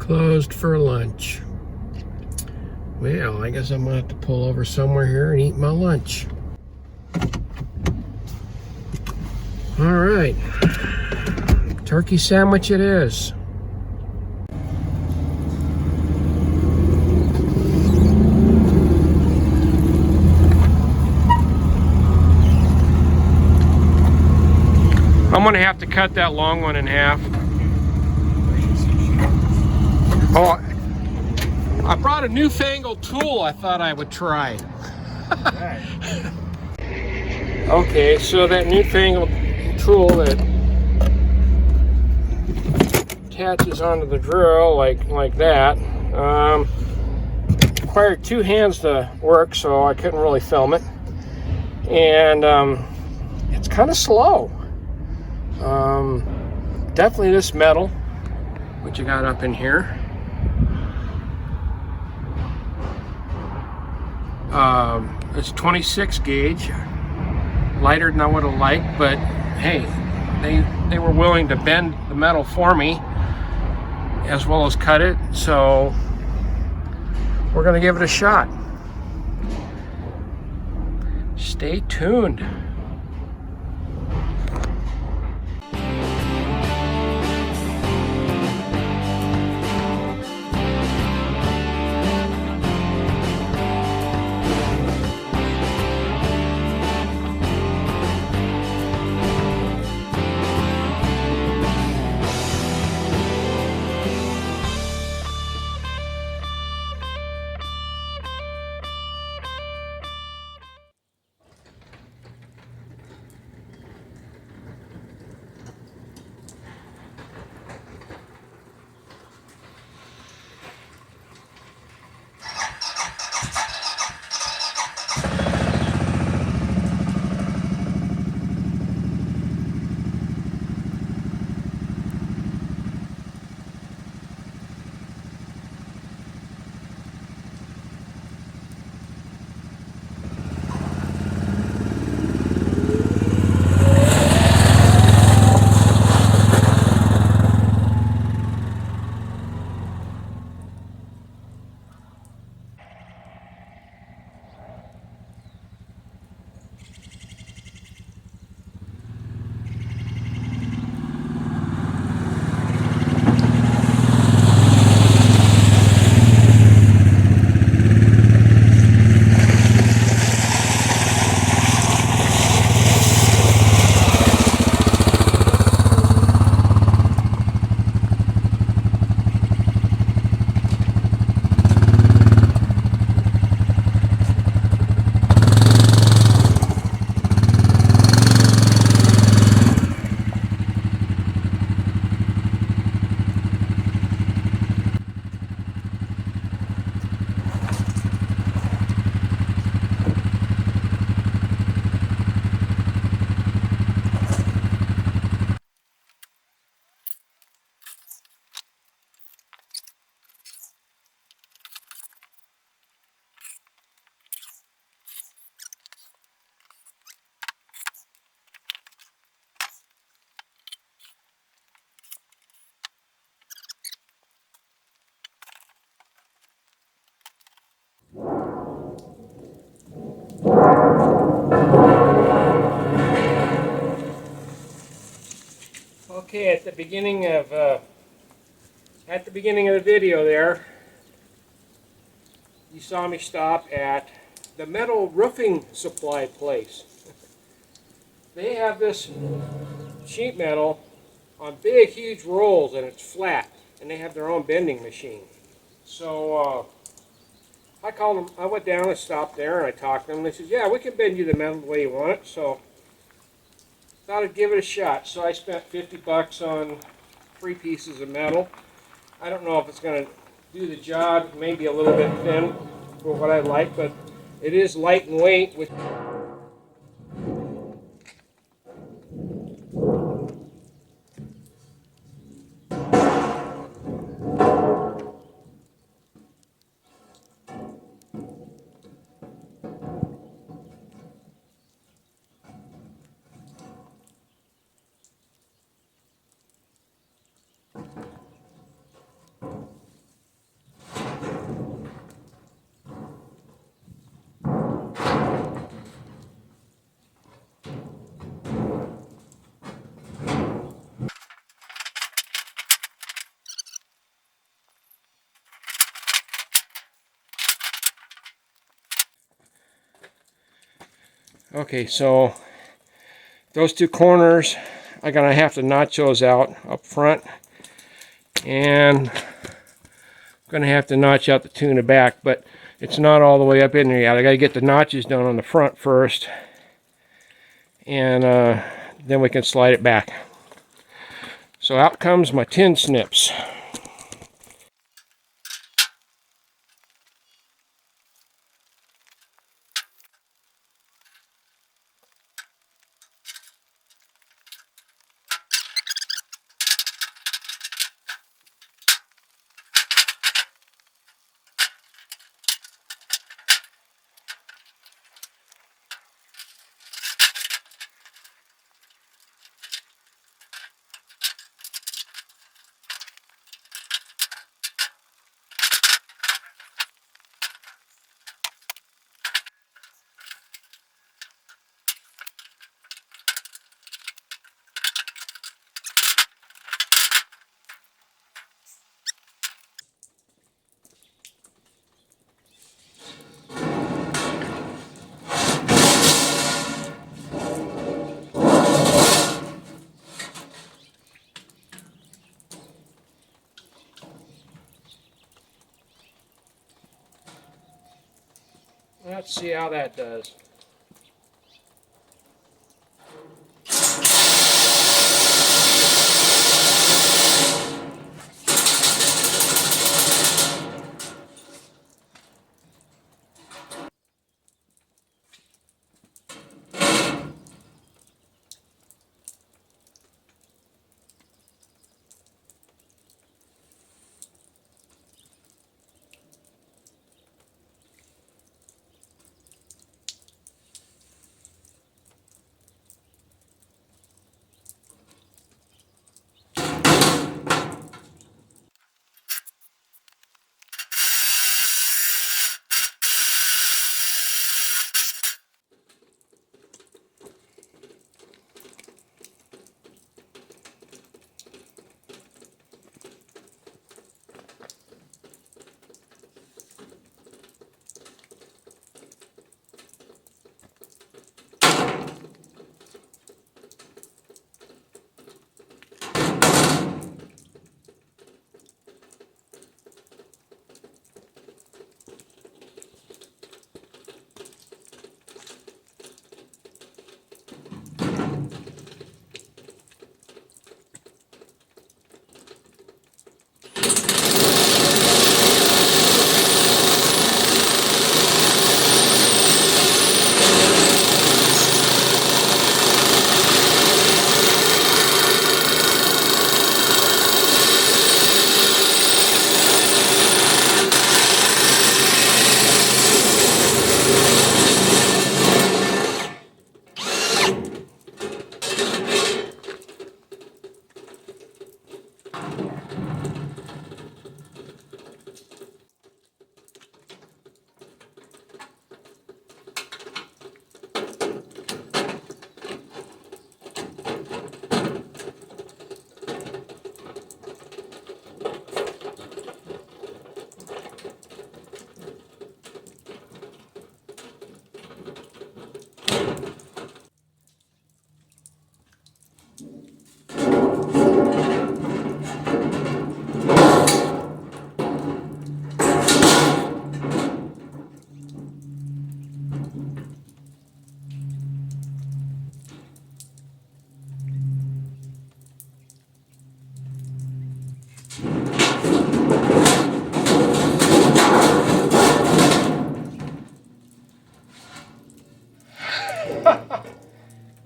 Closed for lunch. Well, I guess I'm gonna have to pull over somewhere here and eat my lunch. All right, turkey sandwich it is. I'm gonna have to cut that long one in half. Oh, I brought a newfangled tool I thought I would try. Okay, so that newfangled tool that attaches onto the drill like that required two hands to work, so I couldn't really film it, and it's kind of slow. Definitely this metal, what you got up in here. It's 26 gauge, lighter than I would have liked, but hey, they were willing to bend the metal for me as well as cut it, so we're gonna give it a shot. Stay tuned. Okay, at the beginning of the video there, you saw me stop at the metal roofing supply place. They have this sheet metal on big, huge rolls, and it's flat, and they have their own bending machine. So I called them. I went down and stopped there, and I talked to them. And they said, "Yeah, we can bend you the metal the way you want it." So thought I'd give it a shot. So I spent 50 bucks on 3 pieces of metal. I don't know if it's going to do the job. Maybe a little bit thin for what I like, but it is light in weight. With Okay, so those two corners, I'm gonna have to notch those out up front, and I'm gonna have to notch out the two in the back, but it's not all the way up in there yet. I gotta get the notches done on the front first, and then we can slide it back. So out comes my tin snips. Let's see how that does.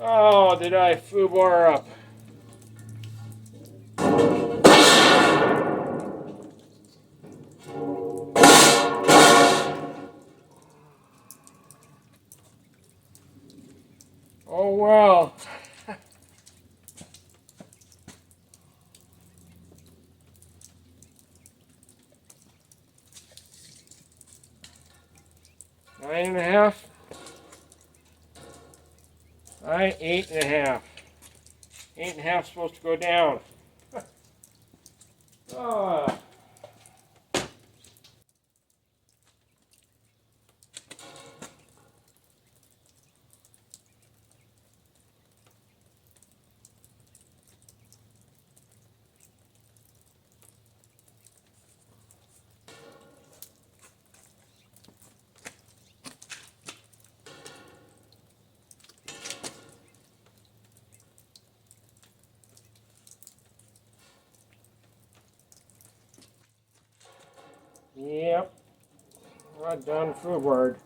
Oh, did I foobar up? Oh well. 9.5. Alright, 8.5. 8.5 is supposed to go down. Ah. Rod done forward.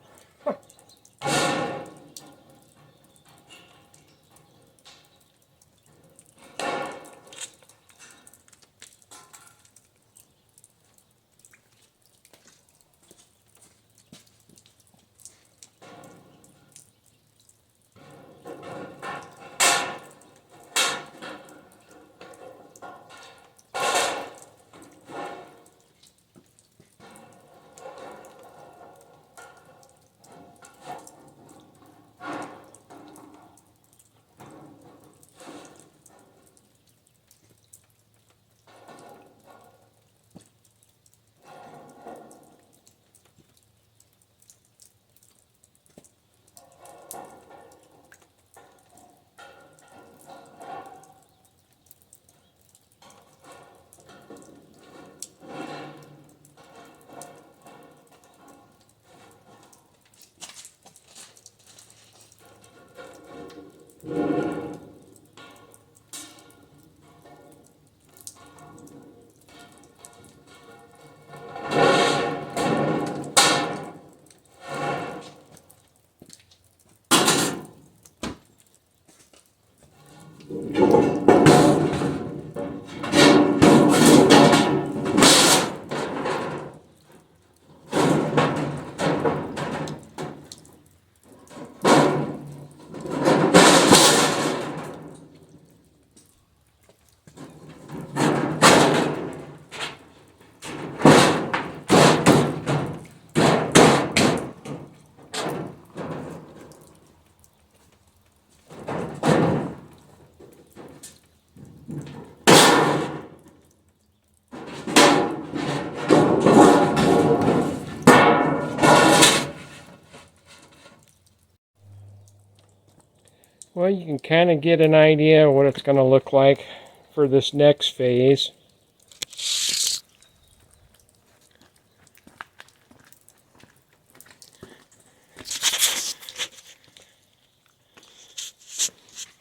Well, you can kind of get an idea of what it's going to look like for this next phase.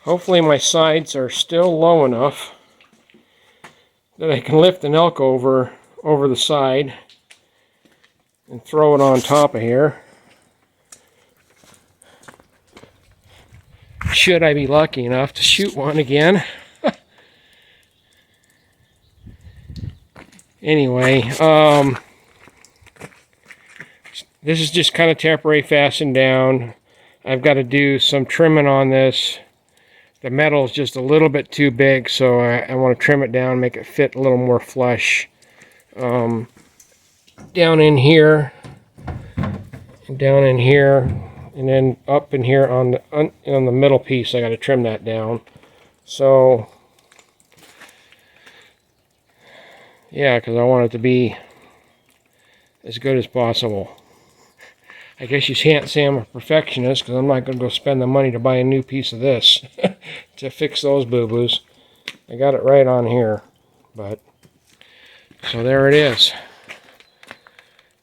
Hopefully my sides are still low enough that I can lift an elk over the side and throw it on top of here. Should I be lucky enough to shoot one again. Anyway, this is just kind of temporary fastened down. I've got to do some trimming on this. The metal is just a little bit too big, so I want to trim it down, make it fit a little more flush. Down in here, and down in here, and then up in here on the middle piece, I got to trim that down. So, yeah, because I want it to be as good as possible. I guess you can't say I'm a perfectionist because I'm not going to go spend the money to buy a new piece of this to fix those boo-boos. I got it right on here, but so there it is.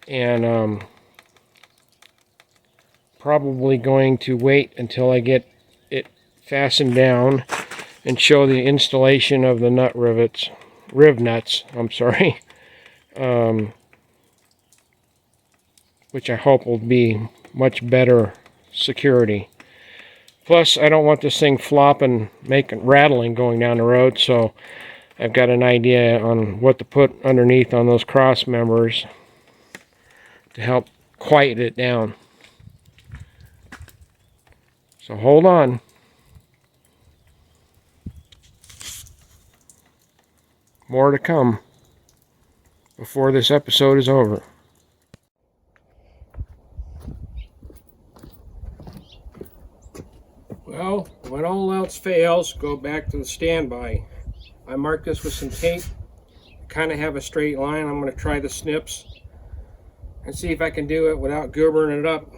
And probably going to wait until I get it fastened down and show the installation of the nut rivets, nuts, I'm sorry. Which I hope will be much better security. Plus, I don't want this thing flopping, rattling going down the road, so I've got an idea on what to put underneath on those cross members to help quiet it down. So hold on. More to come before this episode is over. Well, when all else fails, go back to the standby. I marked this with some tape. Kind of have a straight line. I'm going to try the snips and see if I can do it without goobering it up.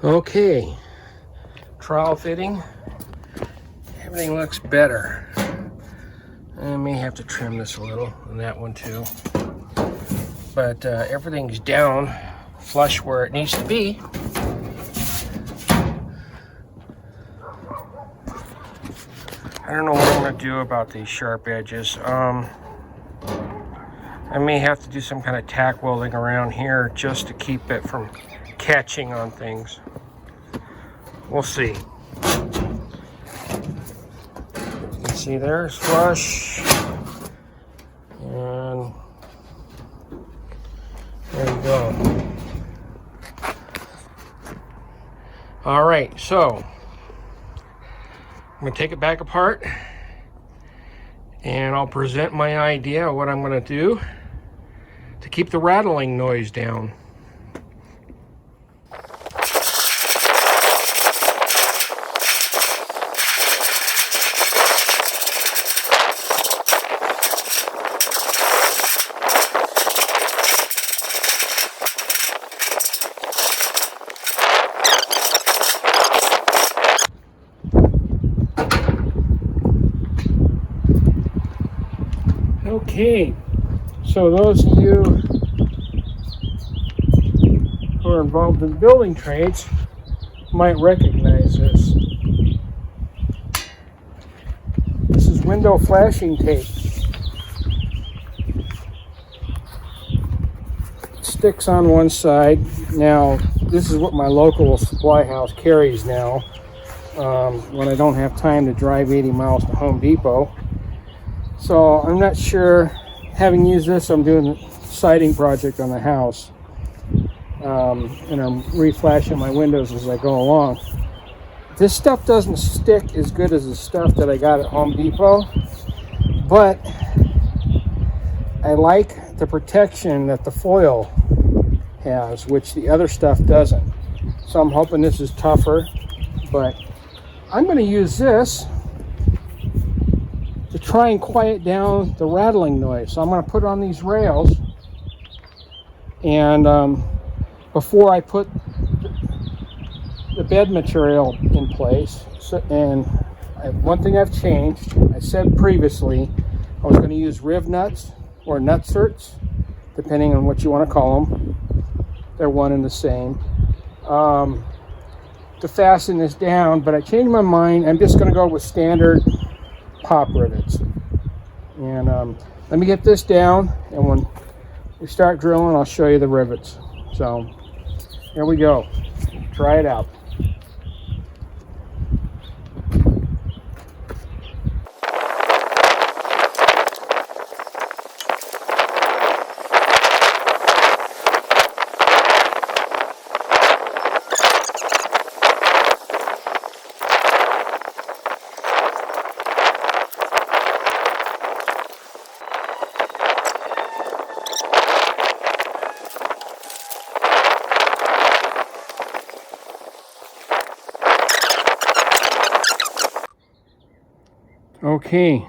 Okay, trowel fitting. Everything looks better. I may have to trim this a little, and that one too. But everything's down flush where it needs to be. I don't know what I'm going to do about these sharp edges. I may have to do some kind of tack welding around here just to keep it from catching on things. We'll see. You can see there's flush. And there you go. All right, so I'm going to take it back apart and I'll present my idea of what I'm going to do to keep the rattling noise down. Okay, so those of you who are involved in building trades might recognize this. This is window flashing tape. It sticks on one side. Now, this is what my local supply house carries now when I don't have time to drive 80 miles to Home Depot. So I'm not sure, having used this, I'm doing a siding project on the house. And I'm reflashing my windows as I go along. This stuff doesn't stick as good as the stuff that I got at Home Depot, but I like the protection that the foil has, which the other stuff doesn't. So I'm hoping this is tougher, but I'm going to use this to try and quiet down the rattling noise. So I'm going to put on these rails, and before I put the bed material in place, one thing I've changed, I said previously I was going to use riv nuts or nutserts, depending on what you want to call them. They're one and the same, to fasten this down, but I changed my mind. I'm just going to go with standard pop rivets. And let me get this down, and when we start drilling, I'll show you the rivets. So here we go. Try it out. Okay,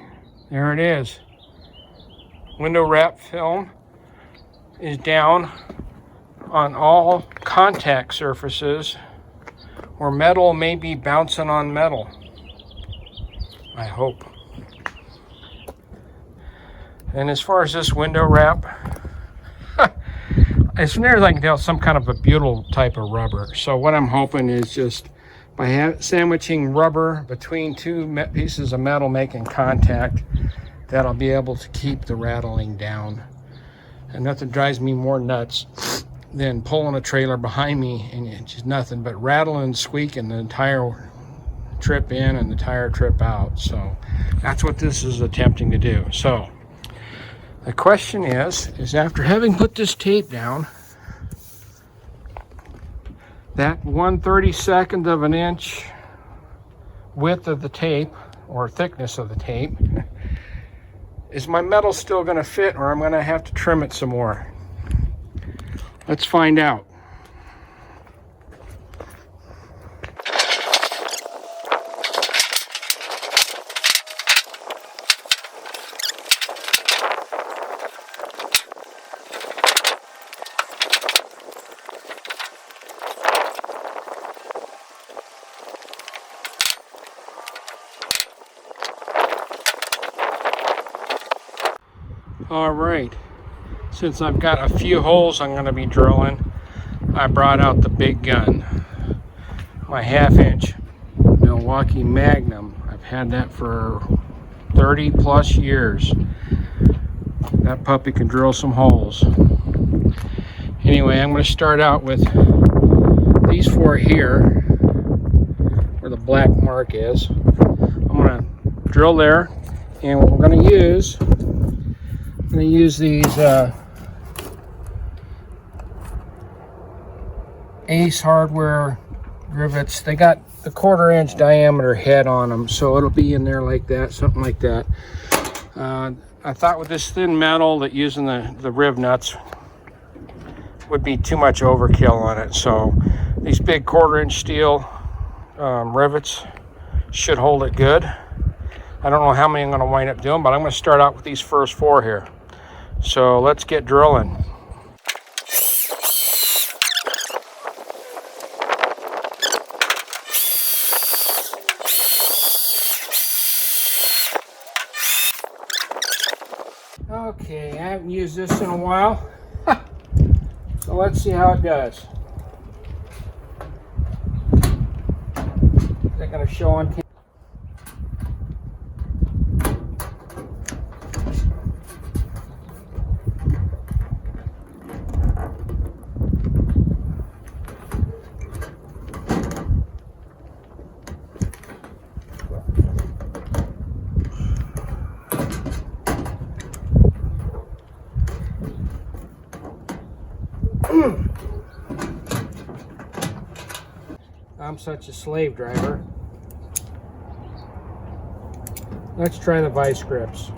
there it is. Window wrap film is down on all contact surfaces where metal may be bouncing on metal. I hope. And as far as this window wrap, as near as I can tell, some kind of a butyl type of rubber. So what I'm hoping is just by sandwiching rubber between two pieces of metal making contact, that'll be able to keep the rattling down. And nothing drives me more nuts than pulling a trailer behind me and it's just nothing but rattling and squeaking the entire trip in and the entire trip out. So that's what this is attempting to do. So the question is after having put this tape down, that 1/32 of an inch width of the tape, or thickness of the tape, is my metal still going to fit, or I'm going to have to trim it some more? Let's find out. All right, since I've got a few holes I'm going to be drilling, I brought out the big gun, my 1/2-inch Milwaukee Magnum. I've had that for 30 plus years. That puppy can drill some holes. Anyway, I'm going to start out with these 4 here, where the black mark is. I'm going to drill there, and what we're going to use, I'm going to use these Ace Hardware rivets. They got the 1/4-inch diameter head on them, so it'll be in there like that, something like that. I thought with this thin metal that using the riv nuts would be too much overkill on it, so these big 1/4-inch steel rivets should hold it good. I don't know how many I'm going to wind up doing, but I'm going to start out with these first 4 here. So let's get drilling. Okay, I haven't used this in a while, so let's see how it does. Is that going to show on camera? I'm such a slave driver. Let's try the vice grips.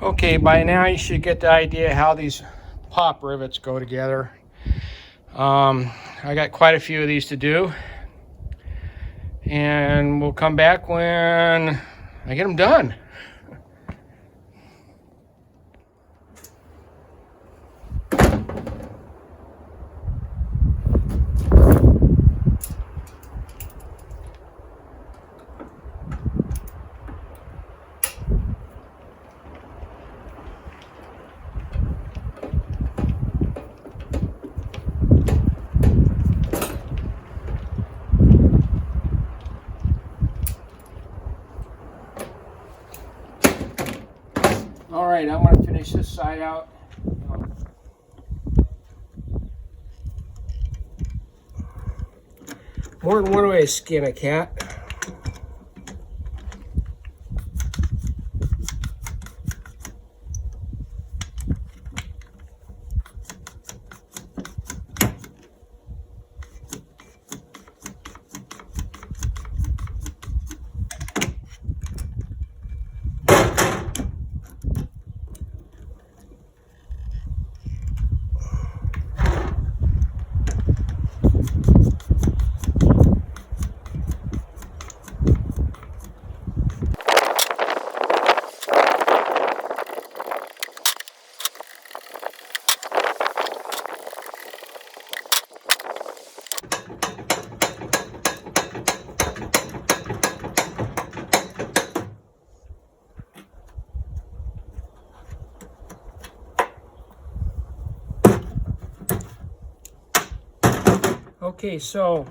Okay, by now you should get the idea how these pop rivets go together. I got quite a few of these to do, and we'll come back when I get them done. All right, I'm going to finish this side out. More than one way to skin a cat. Okay, so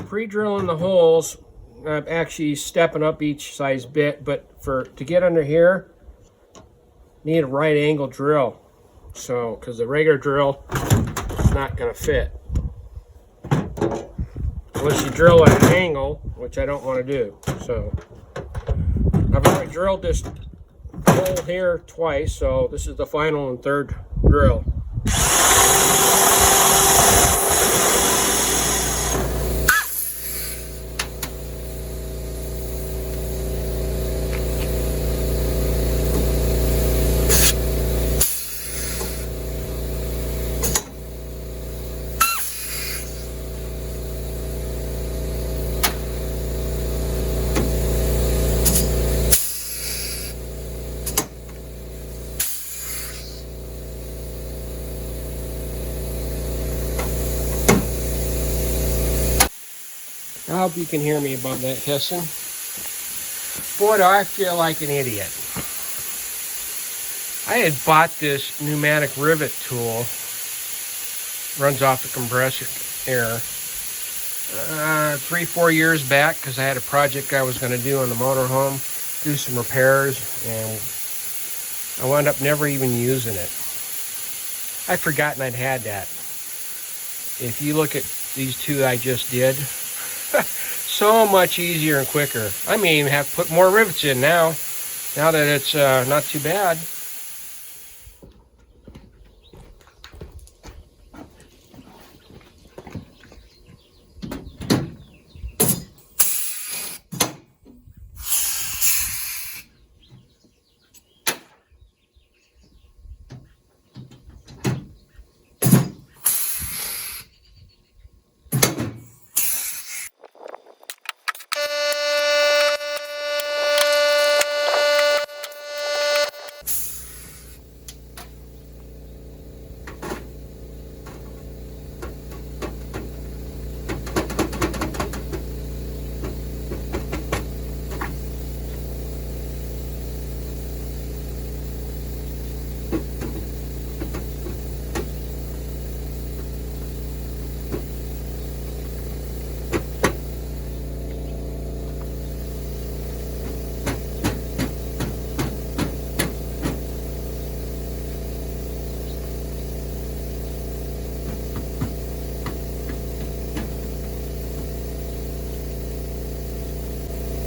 pre-drilling the holes, I'm actually stepping up each size bit, but to get under here, need a right angle drill. So, because the regular drill is not going to fit. Unless you drill at an angle, which I don't want to do. So, I've already drilled this hole here twice, so this is the final and third drill. I hope you can hear me above that hissing. Boy, do I feel like an idiot. I had bought this pneumatic rivet tool. Runs off the compressor air. 3-4 years back, because I had a project I was going to do on the motorhome, do some repairs, and I wound up never even using it. I'd forgotten I'd had that. If you look at these two I just did, so much easier and quicker. I may even have to put more rivets in now that it's not too bad.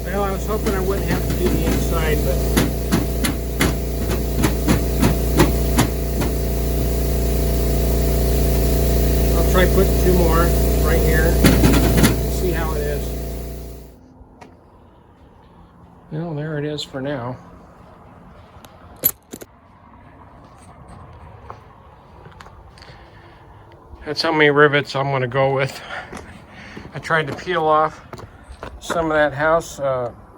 Well, I was hoping I wouldn't have to do the inside, but I'll try putting 2 more right here. See how it is. Well, there it is for now. That's how many rivets I'm going to go with. I tried to peel off some of that house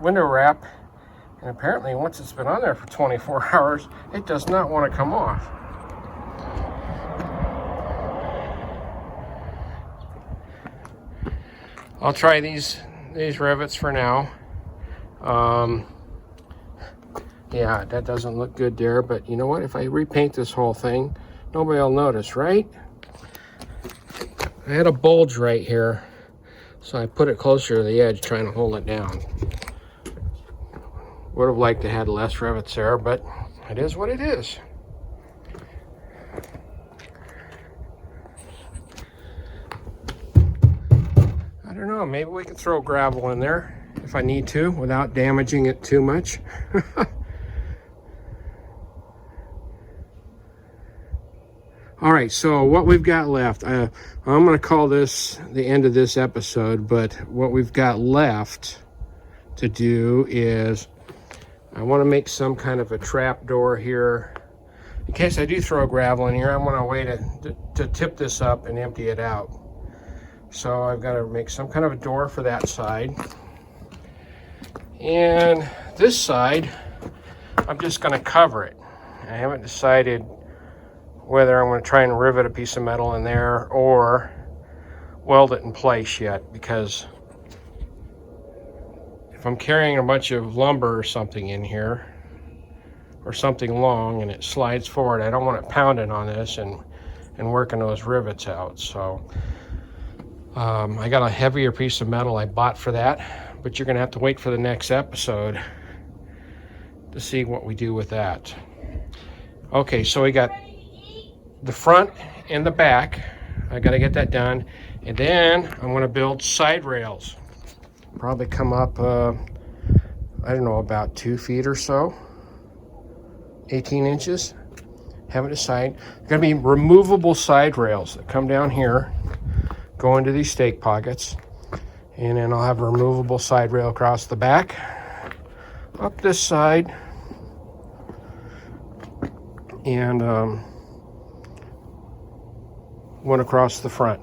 window wrap, and apparently once it's been on there for 24 hours, it does not want to come off. I'll try these rivets for now. Yeah, that doesn't look good there, but you know what? If I repaint this whole thing, nobody will notice, right? I had a bulge right here, so I put it closer to the edge, trying to hold it down. Would have liked to have less rivets there, but it is what it is. I don't know, maybe we can throw gravel in there if I need to without damaging it too much. All right, so what we've got left, I'm going to call this the end of this episode, but what we've got left to do is I want to make some kind of a trap door here. In case I do throw gravel in here, I'm on a way to tip this up and empty it out. So I've got to make some kind of a door for that side. And this side, I'm just going to cover it. I haven't decided whether I'm going to try and rivet a piece of metal in there or weld it in place yet, because if I'm carrying a bunch of lumber or something in here, or something long, and it slides forward, I don't want it pounding on this and working those rivets out. So I got a heavier piece of metal I bought for that, but you're going to have to wait for the next episode to see what we do with that. Okay, so we got the front and the back. I got to get that done, and then I'm going to build side rails. Probably come up I don't know, about 2 feet or so, 18 inches. Haven't decided. They're going to be removable side rails that come down here, go into these stake pockets, and then I'll have a removable side rail across the back, up this side, and one across the front.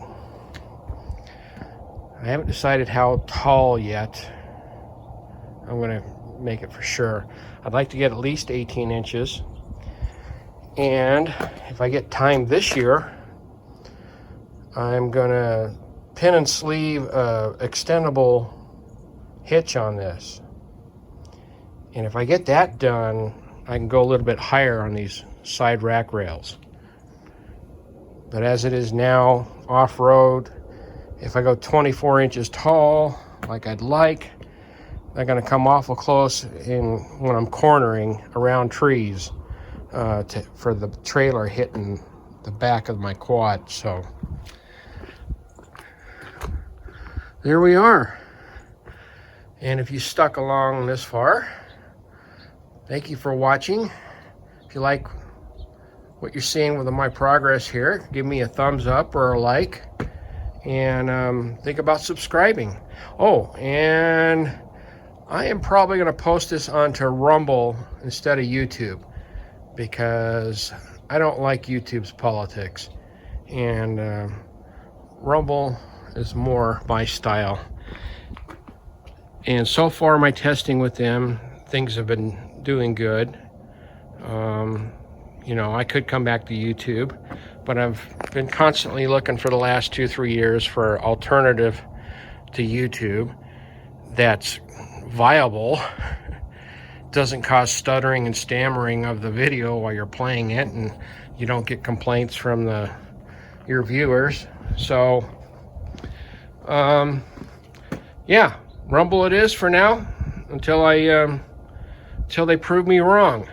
I haven't decided how tall yet. I'm going to make it for sure. I'd like to get at least 18 inches. And if I get time this year, I'm going to pin and sleeve a extendable hitch on this. And if I get that done, I can go a little bit higher on these side rack rails. But as it is now, off-road, if I go 24 inches tall, like I'd like, they're going to come awful close when I'm cornering around trees for the trailer hitting the back of my quad. So there we are. And if you stuck along this far, thank you for watching. If you like what you're seeing with my progress here, give me a thumbs up or a like, and think about subscribing. Oh, and I am probably going to post this onto Rumble instead of YouTube, because I don't like YouTube's politics, and Rumble is more my style. And so far my testing with them, things have been doing good. You know, I could come back to YouTube, but I've been constantly looking for the last 2-3 years for alternative to YouTube that's viable, doesn't cause stuttering and stammering of the video while you're playing it, and you don't get complaints from your viewers. So yeah, Rumble it is for now, until they prove me wrong.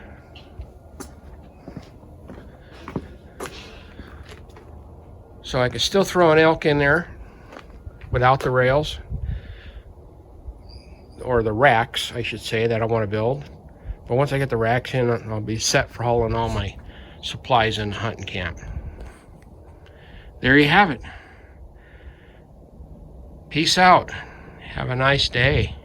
So I could still throw an elk in there without the rails, or the racks, I should say, that I want to build. But once I get the racks in, I'll be set for hauling all my supplies in the hunting camp. There you have it. Peace out. Have a nice day.